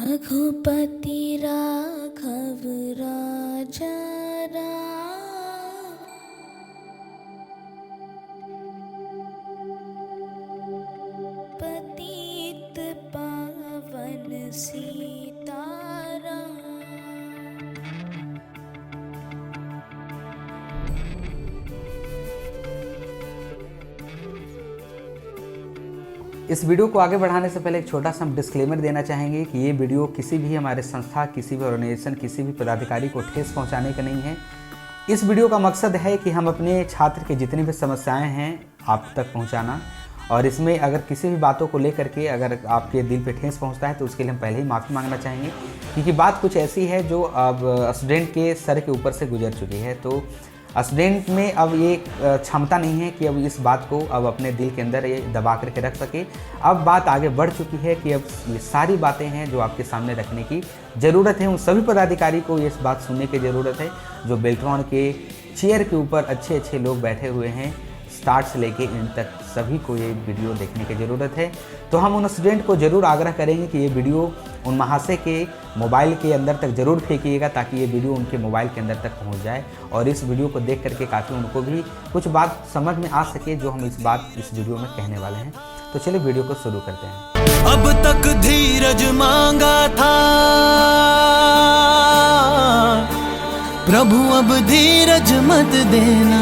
रघुपति राघव राजा राम, पतित पावन सीताराम। इस वीडियो को आगे बढ़ाने से पहले एक छोटा सा हम डिस्क्लेमर देना चाहेंगे कि ये वीडियो किसी भी हमारे संस्था, किसी भी ऑर्गेनाइजेशन, किसी भी पदाधिकारी को ठेस पहुंचाने का नहीं है। इस वीडियो का मकसद है कि हम अपने छात्र की जितनी भी समस्याएं हैं आप तक पहुंचाना, और इसमें अगर किसी भी बातों को लेकर के अगर आपके दिल पे ठेस पहुंचता है तो उसके लिए हम पहले ही माफ़ी मांगना चाहेंगे, क्योंकि बात कुछ ऐसी है जो अब स्टूडेंट के सर के ऊपर से गुजर चुकी है। तो स्टूडेंट में अब ये क्षमता नहीं है कि अब इस बात को अब अपने दिल के अंदर ये दबा करके रख सके। अब बात आगे बढ़ चुकी है कि अब ये सारी बातें हैं जो आपके सामने रखने की ज़रूरत है। उन सभी पदाधिकारी को ये इस बात सुनने की ज़रूरत है जो बेल्ट्रॉन के चेयर के ऊपर अच्छे अच्छे लोग बैठे हुए हैं। स्टार्ट से लेके एंड तक सभी को ये वीडियो देखने की ज़रूरत है। तो हम उन स्टूडेंट को ज़रूर आग्रह करेंगे कि ये वीडियो उन महाशय के मोबाइल के अंदर तक ज़रूर फेंकिएगा, ताकि ये वीडियो उनके मोबाइल के अंदर तक पहुंच जाए और इस वीडियो को देख करके काफ़ी उनको भी कुछ बात समझ में आ सके जो हम इस वीडियो में कहने वाले हैं। तो चलिए वीडियो को शुरू करते हैं। अब तक धीरज मांगा था प्रभु, अब धीरज मत देना,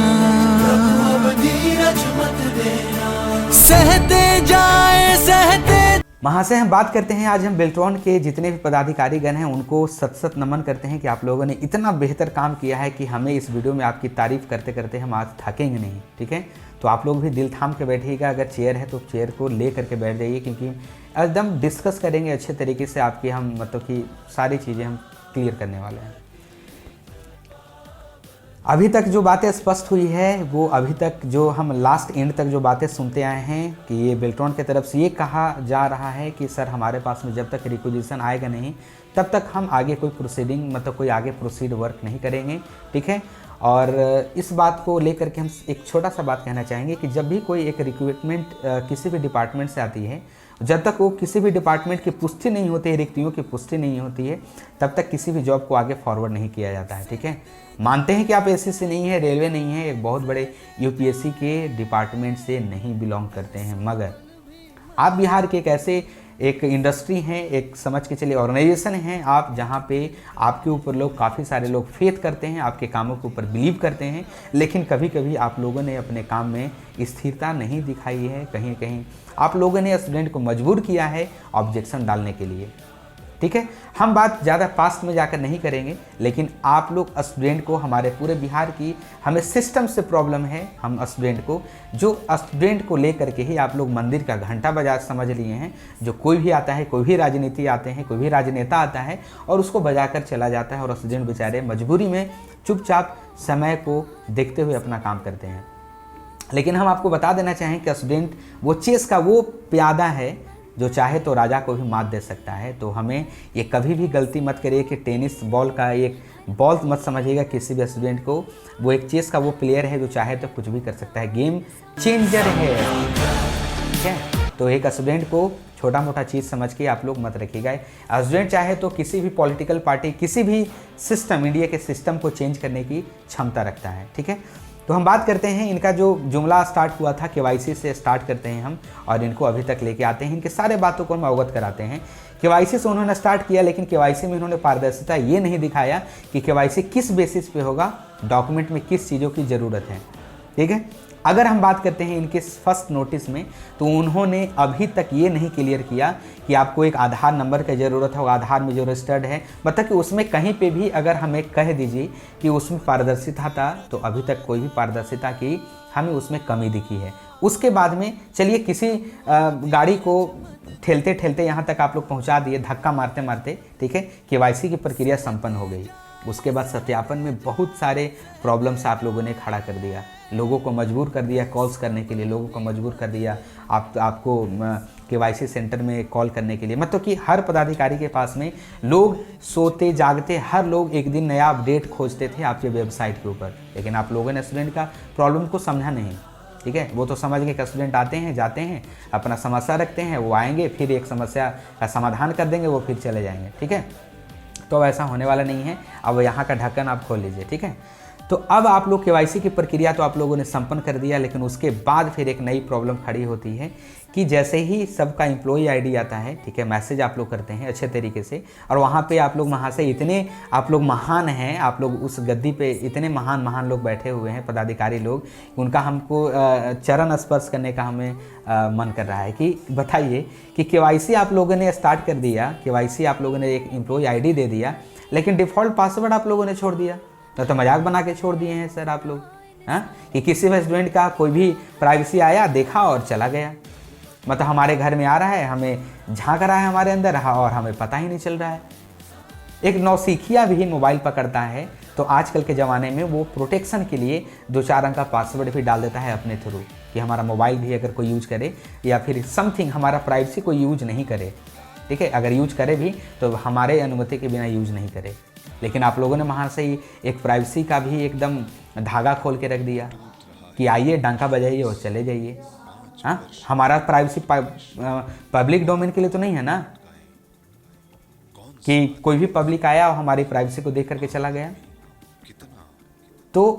धीरज मत देना, सहते जाए सहते। महाशय, हम बात करते हैं आज हम बेल्ट्रॉन के जितने भी पदाधिकारीगण हैं उनको सत सत नमन करते हैं कि आप लोगों ने इतना बेहतर काम किया है कि हमें इस वीडियो में आपकी तारीफ करते करते हम आज थकेंगे नहीं। ठीक है, तो आप लोग भी दिल थाम के बैठिएगा। अगर चेयर है तो चेयर को ले करके बैठ जाइए, क्योंकि एकदम डिस्कस करेंगे अच्छे तरीके से आपकी हम मतलब कि सारी चीज़ें हम क्लियर करने वाले हैं। अभी तक जो बातें स्पष्ट हुई है वो अभी तक जो हम लास्ट एंड तक जो बातें सुनते आए हैं कि ये बेल्ट्रॉन की तरफ से ये कहा जा रहा है कि सर हमारे पास में जब तक रिक्विजिशन आएगा नहीं तब तक हम आगे कोई प्रोसीडिंग मतलब कोई आगे प्रोसीड वर्क नहीं करेंगे। ठीक है, और इस बात को लेकर के हम एक छोटा सा बात कहना चाहेंगे कि जब भी कोई एक रिक्रूटमेंट किसी भी डिपार्टमेंट से आती है, जब तक वो किसी भी डिपार्टमेंट की पुष्टि नहीं होती है, रिक्तियों की पुष्टि नहीं होती है, तब तक किसी भी जॉब को आगे फॉरवर्ड नहीं किया जाता है। ठीक है, मानते हैं कि आप एसएससी नहीं है, रेलवे नहीं है, एक बहुत बड़े यूपीएससी के डिपार्टमेंट से नहीं बिलोंग करते हैं, मगर आप बिहार के एक ऐसे एक इंडस्ट्री है, एक समझ के चलिए ऑर्गेनाइजेशन है आप, जहाँ पे आपके ऊपर लोग काफ़ी सारे लोग फेथ करते हैं, आपके कामों के ऊपर बिलीव करते हैं, लेकिन कभी कभी आप लोगों ने अपने काम में स्थिरता नहीं दिखाई है। कहीं कहीं आप लोगों ने स्टूडेंट को मजबूर किया है ऑब्जेक्शन डालने के लिए। ठीक है, हम बात ज़्यादा पास्ट में जाकर नहीं करेंगे, लेकिन आप लोग स्टूडेंट को, हमारे पूरे बिहार की हमें सिस्टम से प्रॉब्लम है। हम स्टूडेंट को, जो स्टूडेंट को लेकर के ही आप लोग मंदिर का घंटा बजा समझ लिए हैं। जो कोई भी आता है, कोई भी राजनीति आते हैं, कोई भी राजनेता आता है और उसको बजाकर चला जाता है, और स्टूडेंट बेचारे मजबूरी में चुपचाप समय को देखते हुए अपना काम करते हैं। लेकिन हम आपको बता देना चाहें कि स्टूडेंट वो चेस का वो प्यादा है जो चाहे तो राजा को भी मात दे सकता है। तो हमें ये कभी भी गलती मत करिए कि टेनिस बॉल का एक बॉल मत समझिएगा किसी भी स्टूडेंट को। वो एक चेस का वो प्लेयर है जो चाहे तो कुछ भी कर सकता है, गेम चेंजर है। ठीक है, तो एक स्टूडेंट को छोटा मोटा चीज़ समझ के आप लोग मत रखिएगा। स्टूडेंट चाहे तो किसी भी पॉलिटिकल पार्टी, किसी भी सिस्टम, इंडिया के सिस्टम को चेंज करने की क्षमता रखता है। ठीक है, तो हम बात करते हैं, इनका जो जुमला स्टार्ट हुआ था केवाईसी से स्टार्ट करते हैं हम, और इनको अभी तक लेके आते हैं, इनके सारे बातों को हम अवगत कराते हैं। केवाईसी से उन्होंने स्टार्ट किया, लेकिन केवाईसी में उन्होंने पारदर्शिता ये नहीं दिखाया कि केवाईसी किस बेसिस पे होगा, डॉक्यूमेंट में किस चीज़ों की ज़रूरत है। ठीक है, अगर हम बात करते हैं इनके फर्स्ट नोटिस में, तो उन्होंने अभी तक ये नहीं क्लियर किया कि आपको एक आधार नंबर की ज़रूरत है, आधार में जो रजिस्टर्ड है, मतलब कि उसमें कहीं पे भी अगर हमें कह दीजिए कि उसमें पारदर्शिता था, तो अभी तक कोई भी पारदर्शिता की हमें उसमें कमी दिखी है। उसके बाद में चलिए किसी गाड़ी को ठेलते ठेलते यहाँ तक आप लोग पहुँचा दिए, धक्का मारते मारते। ठीक है, केवाईसी की प्रक्रिया संपन्न हो गई। उसके बाद सत्यापन में बहुत सारे प्रॉब्लम्स आप लोगों ने खड़ा कर दिया, लोगों को मजबूर कर दिया कॉल्स करने के लिए, लोगों को मजबूर कर दिया आपको केवाईसी सेंटर में कॉल करने के लिए। मतलब कि हर पदाधिकारी के पास में लोग सोते जागते, हर लोग एक दिन नया अपडेट खोजते थे आपके वेबसाइट के ऊपर, लेकिन आप लोगों ने स्टूडेंट का प्रॉब्लम को समझा नहीं। ठीक है। वो तो समझ गए कि स्टूडेंट आते हैं जाते हैं अपना समस्या रखते हैं, वो आएंगे फिर एक समस्या का समाधान कर देंगे, वो फिर चले जाएंगे, ठीक है। तो अब ऐसा होने वाला नहीं है। अब यहाँ का ढक्कन आप खोल लीजिए, ठीक है। तो अब आप लोग केवाईसी की प्रक्रिया तो आप लोगों ने संपन्न कर दिया, लेकिन उसके बाद फिर एक नई प्रॉब्लम खड़ी होती है कि जैसे ही सबका एम्प्लॉई आईडी आता है, ठीक है, मैसेज आप लोग करते हैं अच्छे तरीके से, और वहाँ पे आप लोग वहाँ से इतने आप लोग महान हैं, आप लोग उस गद्दी पे इतने महान लोग बैठे हुए हैं, पदाधिकारी लोग, उनका हमको चरण स्पर्श करने का हमें मन कर रहा है कि बताइए कि केवाईसी आप लोगों ने स्टार्ट कर दिया, केवाईसी आप लोगों ने एक एम्प्लॉई आईडी दे दिया, लेकिन डिफ़ॉल्ट पासवर्ड आप लोगों ने छोड़ दिया। तो मजाक बना के छोड़ दिए हैं सर आप लोग, हाँ, कि किसी भी स्टूडेंट का कोई भी प्राइवेसी आया देखा और चला गया। मतलब हमारे घर में आ रहा है, हमें झांक रहा है हमारे अंदर और हमें पता ही नहीं चल रहा है। एक नौसिखिया भी मोबाइल पकड़ता है तो आजकल के ज़माने में वो प्रोटेक्शन के लिए 2-4 अंक का पासवर्ड भी डाल देता है अपने थ्रू, कि हमारा मोबाइल भी अगर कोई यूज करे या फिर समथिंग हमारा प्राइवेसी कोई यूज नहीं करे, ठीक है। अगर यूज करे भी तो हमारे अनुमति के बिना यूज नहीं करे। लेकिन आप लोगों ने वहाँ से ही एक प्राइवेसी का भी एकदम धागा खोल के रख दिया कि आइए डंका बजाइए और चले जाइए। हाँ, हमारा प्राइवेसी पब्लिक डोमेन के लिए तो नहीं है ना, कि कोई भी पब्लिक आया और हमारी प्राइवेसी को देख करके चला गया। तो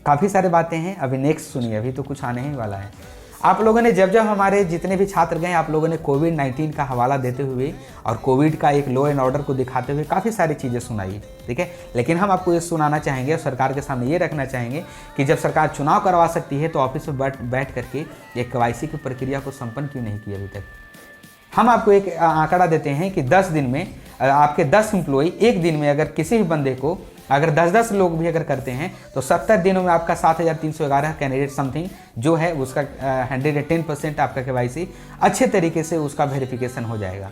काफ़ी सारे बातें हैं, अभी नेक्स्ट सुनिए, अभी तो कुछ आने ही वाला है। आप लोगों ने जब हमारे जितने भी छात्र गए, आप लोगों ने कोविड-19 का हवाला देते हुए और कोविड का एक लॉ एंड ऑर्डर को दिखाते हुए काफ़ी सारी चीज़ें सुनाई, ठीक है। लेकिन हम आपको ये सुनाना चाहेंगे और सरकार के सामने ये रखना चाहेंगे कि जब सरकार चुनाव करवा सकती है तो ऑफिस में बैठ करके एक केवाईसी की प्रक्रिया को संपन्न क्यों नहीं की अभी तक। हम आपको एक आंकड़ा देते हैं कि 10 दिन में आपके 10 एम्प्लॉई एक दिन में अगर किसी भी बंदे को अगर 10-10 लोग भी अगर करते हैं तो 70 दिनों में आपका 7311 कैंडिडेट समथिंग जो है उसका 110% आपका केवाईसी अच्छे तरीके से उसका वेरिफिकेशन हो जाएगा।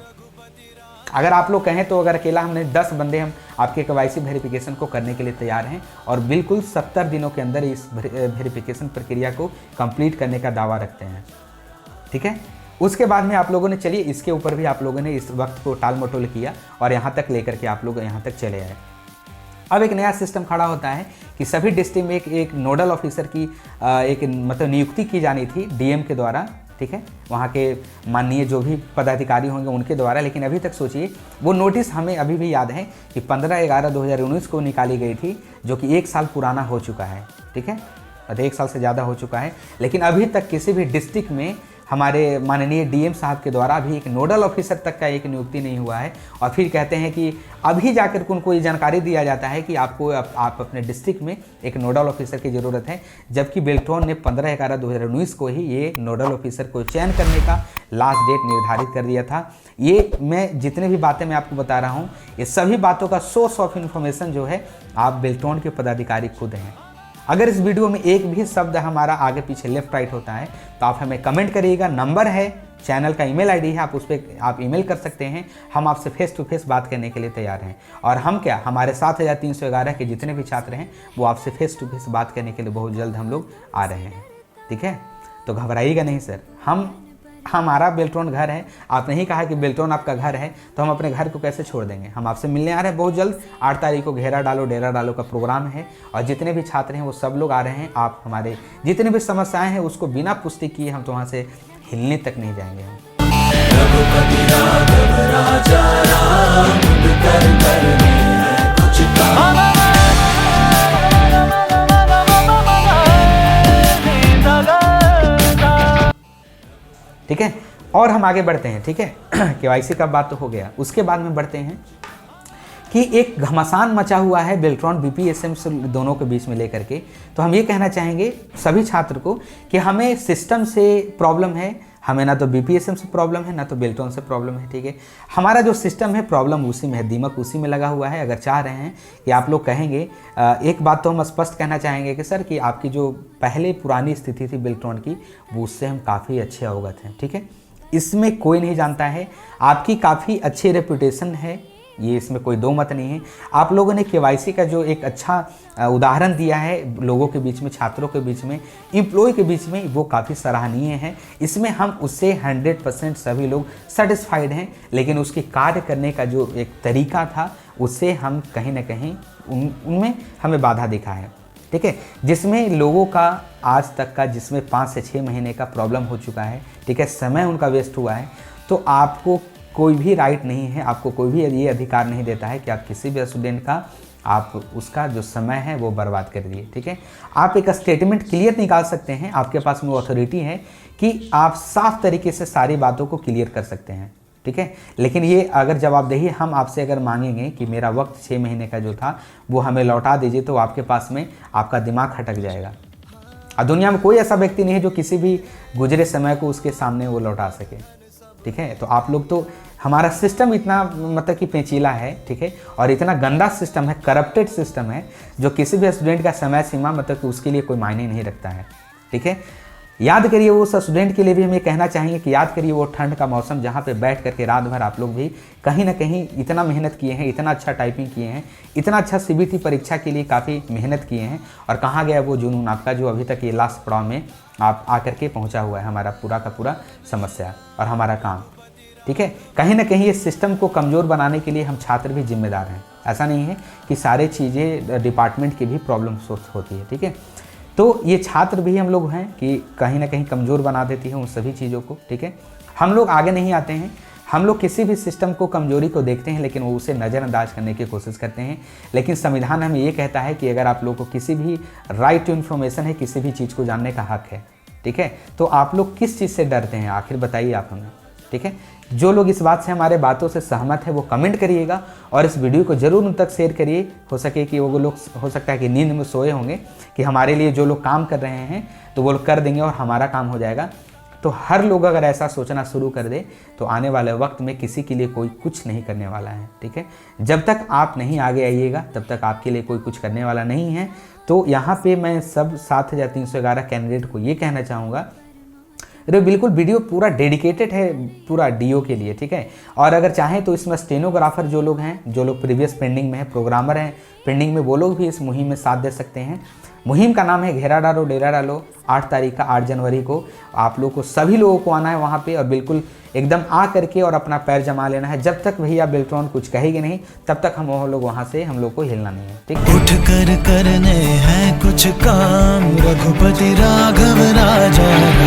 अगर आप लोग कहें तो अगर अकेला हमने 10 बंदे हम आपके केवाईसी वेरिफिकेशन को करने के लिए तैयार हैं और बिल्कुल 70 दिनों के अंदर इस वेरिफिकेशन प्रक्रिया को कंप्लीट करने का दावा रखते हैं, ठीक है। उसके बाद में आप लोगों ने चलिए इसके ऊपर भी आप लोगों ने इस वक्त को टाल मटोल किया और यहाँ तक लेकर के आप लोग यहाँ तक चले आए। अब एक नया सिस्टम खड़ा होता है कि सभी डिस्ट्रिक्ट में एक नोडल ऑफिसर की एक मतलब नियुक्ति की जानी थी डीएम के द्वारा, ठीक है, वहाँ के माननीय जो भी पदाधिकारी होंगे उनके द्वारा। लेकिन अभी तक सोचिए वो नोटिस हमें अभी भी याद है कि 15/11/2019 को निकाली गई थी, जो कि 1 साल पुराना हो चुका है, ठीक है, 1 साल से ज़्यादा हो चुका है। लेकिन अभी तक किसी भी डिस्ट्रिक्ट में हमारे माननीय डीएम साहब के द्वारा भी एक नोडल ऑफिसर तक का एक नियुक्ति नहीं हुआ है। और फिर कहते हैं कि अभी जाकर उनको ये जानकारी दिया जाता है कि आपको आप अपने डिस्ट्रिक्ट में एक नोडल ऑफिसर की ज़रूरत है, जबकि बेल्ट्रॉन ने 15/11/2019 को ही ये नोडल ऑफिसर को चयन करने का लास्ट डेट निर्धारित कर दिया था। ये मैं जितने भी बातें मैं आपको बता रहा हूँ ये सभी बातों का सोर्स ऑफ इन्फॉर्मेशन जो है आप बेल्ट्रॉन के पदाधिकारी खुद हैं। अगर इस वीडियो में एक भी शब्द हमारा आगे पीछे लेफ्ट राइट होता है तो आप हमें कमेंट करिएगा। नंबर है, चैनल का ईमेल आईडी है, आप उस पर आप ईमेल कर सकते हैं। हम आपसे फेस टू फेस बात करने के लिए तैयार हैं। और हम क्या, हमारे 7311 के जितने भी छात्र हैं वो आपसे फेस टू फेस बात करने के लिए बहुत जल्द हम लोग आ रहे हैं, ठीक है। तो घबराइएगा नहीं सर, हमारा बेल्ट्रॉन घर है। आपने ही कहा कि बेल्ट्रॉन आपका घर है, तो हम अपने घर को कैसे छोड़ देंगे। हम आपसे मिलने आ रहे हैं बहुत जल्द। 8 तारीख को घेरा डालो डेरा डालो का प्रोग्राम है और जितने भी छात्र हैं वो सब लोग आ रहे हैं। आप हमारे जितने भी समस्याएं हैं उसको बिना पुष्टि किए हम तो वहाँ से हिलने तक नहीं जाएंगे। ठीक है, और हम आगे बढ़ते हैं, ठीक है। केवाईसी का बात तो हो गया, उसके बाद में बढ़ते हैं कि एक घमासान मचा हुआ है बेल्ट्रॉन बीपीएसएम से दोनों के बीच में लेकर के। तो हम ये कहना चाहेंगे सभी छात्र को कि हमें सिस्टम से प्रॉब्लम है, हमें ना तो बीपीएसएम से प्रॉब्लम है ना तो बेल्ट्रॉन से प्रॉब्लम है, ठीक है। हमारा जो सिस्टम है प्रॉब्लम उसी में है, दीमक उसी में लगा हुआ है। अगर चाह रहे हैं कि आप लोग कहेंगे, एक बात तो हम स्पष्ट कहना चाहेंगे कि सर कि आपकी जो पहले पुरानी स्थिति थी बेल्ट्रॉन की वो उससे हम काफ़ी अच्छे अवगत हैं, ठीक है। इसमें कोई नहीं जानता है, आपकी काफ़ी अच्छी रेपुटेशन है, ये इसमें कोई दो मत नहीं है। आप लोगों ने केवाईसी का जो एक अच्छा उदाहरण दिया है लोगों के बीच में, छात्रों के बीच में, एम्प्लॉय के बीच में, वो काफ़ी सराहनीय है। इसमें हम उससे 100% सभी लोग सेटिस्फाइड हैं। लेकिन उसके कार्य करने का जो एक तरीका था उससे हम कहीं ना कहीं उनमें हमें बाधा दिखा है। ठीक है, जिसमें लोगों का आज तक का जिसमें 5 से 6 महीने का प्रॉब्लम हो चुका है, ठीक है, समय उनका वेस्ट हुआ है। तो आपको कोई भी राइट नहीं है, आपको कोई भी ये अधिकार नहीं देता है कि आप किसी भी स्टूडेंट का आप उसका जो समय है वो बर्बाद कर दिए। ठीक है, आप एक स्टेटमेंट क्लियर निकाल सकते हैं, आपके पास में वो अथॉरिटी है कि आप साफ तरीके से सारी बातों को क्लियर कर सकते हैं। ठीक है, लेकिन ये अगर जवाबदेही हम आपसे अगर मांगेंगे कि मेरा वक्त 6 महीने का जो था वो हमें लौटा दीजिए, तो आपके पास में आपका दिमाग खटक जाएगा। और दुनिया में कोई ऐसा व्यक्ति नहीं है जो किसी भी गुजरे समय को उसके सामने वो लौटा सके। ठीक है, तो आप लोग तो हमारा सिस्टम इतना मतलब कि पेचीला है, ठीक है, और इतना गंदा सिस्टम है, करप्टेड सिस्टम है, जो किसी भी स्टूडेंट का समय सीमा मतलब कि उसके लिए कोई मायने नहीं रखता है। ठीक है, याद करिए उस स्टूडेंट के लिए भी हम ये कहना चाहेंगे कि याद करिए वो ठंड का मौसम जहाँ पे बैठ करके रात भर आप लोग भी कहीं ना कहीं इतना मेहनत किए हैं, इतना अच्छा टाइपिंग किए हैं, इतना अच्छा CBT परीक्षा के लिए काफ़ी मेहनत किए हैं, और कहाँ गया वो जुनून आपका जो अभी तक ये लास्ट पड़ाव में आप आकर के पहुँचा हुआ है हमारा पूरा का पूरा समस्या और हमारा काम। ठीक है, कहीं ना कहीं इस सिस्टम को कमज़ोर बनाने के लिए हम छात्र भी जिम्मेदार हैं। ऐसा नहीं है कि सारे चीज़ें डिपार्टमेंट की भी प्रॉब्लम होती है। ठीक है, तो ये छात्र भी हम लोग हैं कि कहीं ना कहीं कमज़ोर बना देती है उन सभी चीज़ों को। ठीक है, हम लोग आगे नहीं आते हैं, हम लोग किसी भी सिस्टम को कमजोरी को देखते हैं लेकिन वो उसे नज़रअंदाज करने की कोशिश करते हैं। लेकिन संविधान हमें ये कहता है कि अगर आप लोग को किसी भी राइट टू इन्फॉर्मेशन है, किसी भी चीज़ को जानने का हक है। ठीक है, तो आप लोग किस चीज़ से डरते हैं आखिर बताइए आप हमें। ठीक है, जो लोग इस बात से हमारे बातों से सहमत है वो कमेंट करिएगा और इस वीडियो को जरूर उन तक शेयर करिए। हो सके कि वो लोग हो सकता है कि नींद में सोए होंगे कि हमारे लिए जो लोग काम कर रहे हैं तो वो लोग कर देंगे और हमारा काम हो जाएगा। तो हर लोग अगर ऐसा सोचना शुरू कर दे तो आने वाले वक्त में किसी के लिए कोई कुछ नहीं करने वाला है। ठीक है, जब तक आप नहीं आगे आइएगा तब तक आपके लिए कोई कुछ करने वाला नहीं है। तो यहाँ पे मैं सब 7311 कैंडिडेट को ये कहना चाहूँगा, बिल्कुल वीडियो पूरा डेडिकेटेड है पूरा डीओ के लिए। ठीक है, और अगर चाहें तो इसमें स्टेनोग्राफर जो लोग हैं, जो लोग प्रीवियस पेंडिंग में है, प्रोग्रामर हैं पेंडिंग में, वो लोग भी इस मुहिम में साथ दे सकते हैं। मुहिम का नाम है घेरा डालो डेरा डालो। 8 तारीख का 8 जनवरी को आप लोग को सभी लोगों को आना है वहाँ पे और बिल्कुल एकदम आ करके और अपना पैर जमा लेना है। जब तक भैया बेल्ट्रॉन कुछ कहेगी नहीं तब तक हम लोग वहाँ से हम लोग को हिलना नहीं है। ठीक, उठ कर करने हैं कुछ काम, रघुपति राघव राजा राम,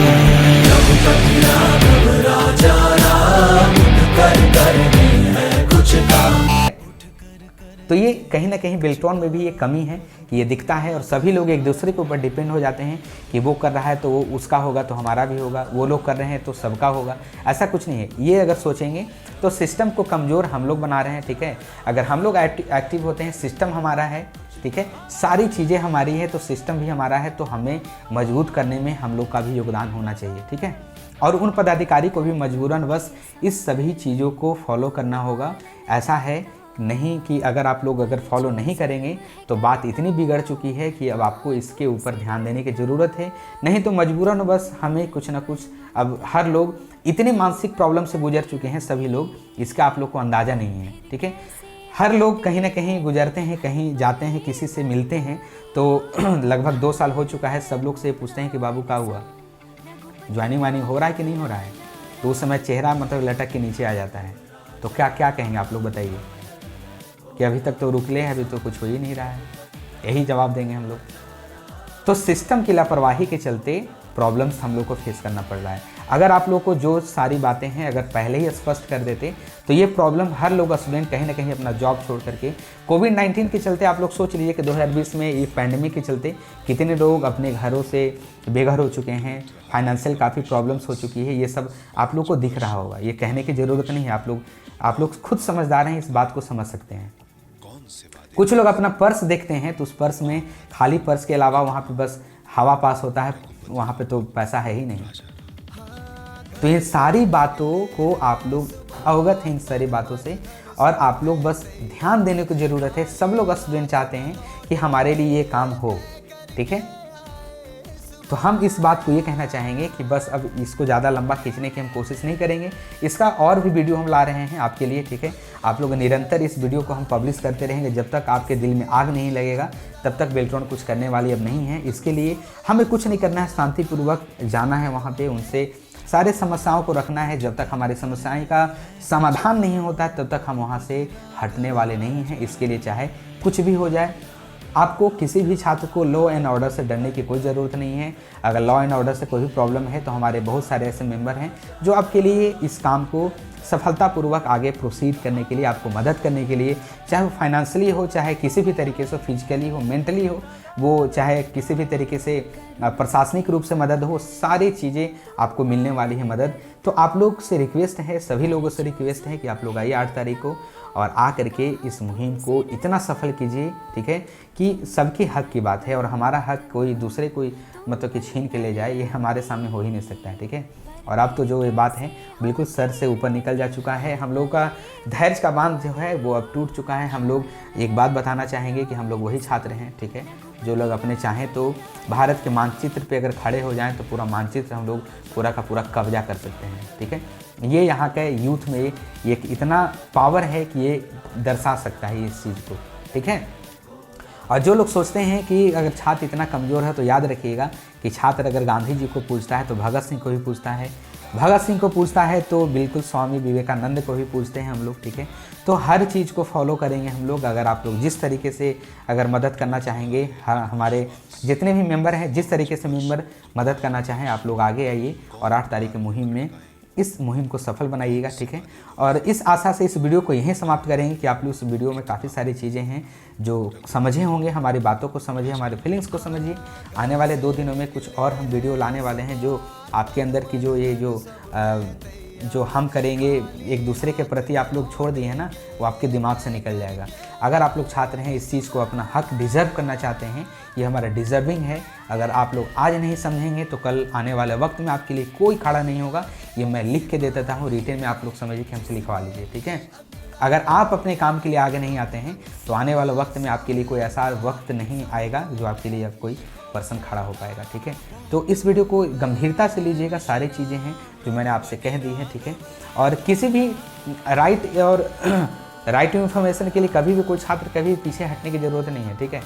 रघुपति राघव राजा राम, उठ कर करने हैं कुछ काम। तो ये कहीं ना कहीं बेल्ट्रॉन में भी ये कमी है कि ये दिखता है और सभी लोग एक दूसरे के ऊपर डिपेंड हो जाते हैं कि वो कर रहा है तो वो उसका होगा तो हमारा भी होगा, वो लोग कर रहे हैं तो सबका होगा। ऐसा कुछ नहीं है। ये अगर सोचेंगे तो सिस्टम को कमज़ोर हम लोग बना रहे हैं। ठीक है, अगर हम लोग एक्टिव होते हैं, सिस्टम हमारा है, ठीक है, सारी चीज़ें हमारी है तो सिस्टम भी हमारा है, तो हमें मजबूत करने में हम लोग का भी योगदान होना चाहिए। ठीक है, और उन पदाधिकारी को भी मजबूरन बस इस सभी चीज़ों को फॉलो करना होगा। ऐसा है नहीं कि अगर आप लोग अगर फॉलो नहीं करेंगे तो बात इतनी बिगड़ चुकी है कि अब आपको इसके ऊपर ध्यान देने की ज़रूरत है। नहीं तो मजबूरन बस हमें कुछ ना कुछ, अब हर लोग इतने मानसिक प्रॉब्लम से गुजर चुके हैं सभी लोग, इसका आप लोग को अंदाज़ा नहीं है। ठीक है, हर लोग कहीं ना कहीं गुजरते हैं, कहीं जाते हैं, किसी से मिलते हैं तो लगभग 2 साल हो चुका है, सब लोग से पूछते हैं कि बाबू क्या हुआ, ज्वाइनिंग वाइनिंग हो रहा है कि नहीं हो रहा है, तो उस समय चेहरा मतलब लटक के नीचे आ जाता है। तो क्या क्या कहेंगे आप लोग बताइए कि अभी तक तो रुक ले हैं, अभी तो कुछ हो ही नहीं रहा है, यही जवाब देंगे हम लोग। तो सिस्टम की लापरवाही के चलते प्रॉब्लम्स हम लोग को फेस करना पड़ रहा है। अगर आप लोग को जो सारी बातें हैं अगर पहले ही स्पष्ट कर देते तो ये प्रॉब्लम हर लोग स्टूडेंट कहीं ना कहीं अपना जॉब छोड़ करके, कोविड-19 के चलते आप लोग सोच लीजिए कि 2020 में ये पैंडमिक के चलते कितने लोग अपने घरों से बेघर हो चुके हैं, फाइनेंशियल काफ़ी प्रॉब्लम्स हो चुकी है। ये सब आप लोग को दिख रहा होगा, ये कहने की ज़रूरत नहीं है। आप लोग खुद समझदार हैं, इस बात को समझ सकते हैं। कुछ लोग अपना पर्स देखते हैं तो उस पर्स में खाली पर्स के अलावा वहाँ पे बस हवा पास होता है, वहाँ पे तो पैसा है ही नहीं। तो इन सारी बातों को आप लोग अवगत हैं इन सारी बातों से, और आप लोग बस ध्यान देने की ज़रूरत है। सब लोग स्टूडेंट चाहते हैं कि हमारे लिए ये काम हो। ठीक है, तो हम इस बात को ये कहना चाहेंगे कि बस अब इसको ज़्यादा लंबा खींचने की हम कोशिश नहीं करेंगे। इसका और भी वीडियो हम ला रहे हैं आपके लिए। ठीक है, आप लोग निरंतर इस वीडियो को हम पब्लिश करते रहेंगे। जब तक आपके दिल में आग नहीं लगेगा तब तक बेल्ट्रॉन कुछ करने वाली अब नहीं है। इसके लिए हमें कुछ नहीं करना है, शांतिपूर्वक जाना है वहाँ पर, उनसे सारे समस्याओं को रखना है। जब तक हमारी समस्याएं का समाधान नहीं होता है तब तक हम वहाँ से हटने वाले नहीं हैं। इसके लिए चाहे कुछ भी हो जाए, आपको किसी भी छात्र को लॉ एंड ऑर्डर से डरने की कोई ज़रूरत नहीं है। अगर लॉ एंड ऑर्डर से कोई भी प्रॉब्लम है तो हमारे बहुत सारे ऐसे मेंबर हैं जो आपके लिए इस काम को सफलतापूर्वक आगे प्रोसीड करने के लिए, आपको मदद करने के लिए, चाहे वो फाइनेंशियली हो, चाहे किसी भी तरीके से, फिजिकली हो, मेंटली हो, वो चाहे किसी भी तरीके से प्रशासनिक रूप से मदद हो, सारी चीज़ें आपको मिलने वाली है मदद। तो आप लोग से रिक्वेस्ट है, सभी लोगों से रिक्वेस्ट है कि आप लोग आइए 8 तारीख को और आ करके इस मुहिम को इतना सफल कीजिए, ठीक है, कि सबके हक की बात है और हमारा हक कोई दूसरे कोई मतलब कि छीन के ले जाए, ये हमारे सामने हो ही नहीं सकता है, ठीक है। और अब तो जो ये बात है बिल्कुल सर से ऊपर निकल जा चुका है। हम लोग का धैर्य का बांध जो है वो अब टूट चुका है। हम लोग एक बात बताना चाहेंगे कि हम लोग वही छात्र हैं, ठीक है, जो लोग अपने चाहें तो भारत के मानचित्र पे अगर खड़े हो जाएं तो पूरा मानचित्र हम लोग पूरा का पूरा कब्जा कर सकते हैं, ठीक है। ये यहाँ के यूथ में एक इतना पावर है कि ये दर्शा सकता है इस चीज़ को, ठीक है। और जो लोग सोचते हैं कि अगर छात्र इतना कमज़ोर है तो याद रखिएगा कि छात्र अगर गांधी जी को पूछता है तो भगत सिंह को भी पूछता है, भगत सिंह को पूछता है तो बिल्कुल स्वामी विवेकानंद को भी पूछते हैं हम लोग, ठीक है। तो हर चीज़ को फॉलो करेंगे हम लोग। अगर आप लोग जिस तरीके से अगर मदद करना चाहेंगे, हमारे जितने भी मेंबर हैं जिस तरीके से मेंबर मदद करना चाहें, आप लोग आगे आइए और 8 तारीख की मुहिम में इस मुहिम को सफल बनाइएगा, ठीक है। और इस आशा से इस वीडियो को यहीं समाप्त करेंगे कि आप लोग इस वीडियो में काफ़ी सारी चीज़ें हैं जो समझे होंगे, हमारी बातों को समझिए, हमारे फीलिंग्स को समझिए। आने वाले 2 दिनों में कुछ और हम वीडियो लाने वाले हैं जो आपके अंदर की जो हम करेंगे एक दूसरे के प्रति आप लोग छोड़ दिए हैं ना, वो आपके दिमाग से निकल जाएगा। अगर आप लोग छात्र हैं, इस चीज़ को अपना हक डिज़र्व करना चाहते हैं, ये हमारा डिज़र्विंग है। अगर आप लोग आज नहीं समझेंगे तो कल आने वाले वक्त में आपके लिए कोई खड़ा नहीं होगा। ये मैं लिख के दे देता हूँ, रिटेन में आप लोग समझिए कि हमसे लिखवा लीजिए, ठीक है। अगर आप अपने काम के लिए आगे नहीं आते हैं तो आने वाले वक्त में आपके लिए कोई ऐसा वक्त नहीं आएगा जो आपके लिए अब कोई पर्सन खड़ा हो पाएगा, ठीक है। तो इस वीडियो को गंभीरता से लीजिएगा, सारी चीज़ें हैं जो मैंने आपसे कह दी हैं, ठीक है। और किसी भी राइट इन्फॉर्मेशन के लिए कभी भी कोई छात्र कभी पीछे हटने की ज़रूरत नहीं है, ठीक है।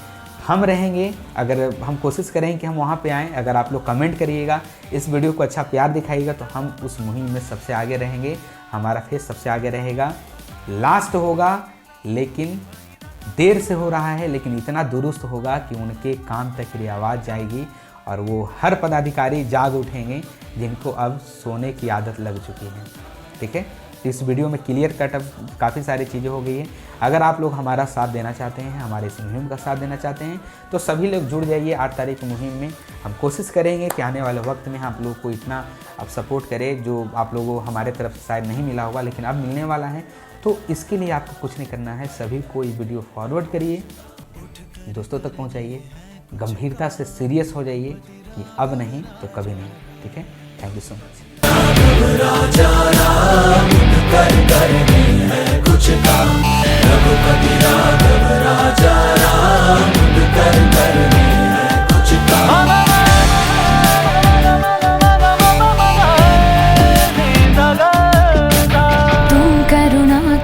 हम रहेंगे, अगर हम कोशिश करेंगे कि हम वहाँ पे आएँ। अगर आप लोग कमेंट करिएगा, इस वीडियो को अच्छा प्यार दिखाइएगा तो हम उस मुहिम में सबसे आगे रहेंगे, हमारा फेस सबसे आगे रहेगा। लास्ट होगा लेकिन देर से हो रहा है, लेकिन इतना दुरुस्त होगा कि उनके कान तक ये आवाज़ जाएगी और वो हर पदाधिकारी जाग उठेंगे जिनको अब सोने की आदत लग चुकी है, ठीक है। इस वीडियो में क्लियर कट अब काफ़ी सारी चीज़ें हो गई हैं। अगर आप लोग हमारा साथ देना चाहते हैं, हमारे इस मुहिम का साथ देना चाहते हैं तो सभी लोग जुड़ जाइए 8 तारीख की मुहिम में। हम कोशिश करेंगे कि आने वाले वक्त में आप लोग को इतना अब सपोर्ट करें जो आप लोगों को हमारे तरफ से शायद नहीं मिला होगा, लेकिन अब मिलने वाला है। तो इसके लिए आपको कुछ नहीं करना है, सभी को ये वीडियो फॉरवर्ड करिए, दोस्तों तक पहुँचाइए, गंभीरता से सीरियस हो जाइए कि अब नहीं तो कभी नहीं, ठीक है। Thank you so much.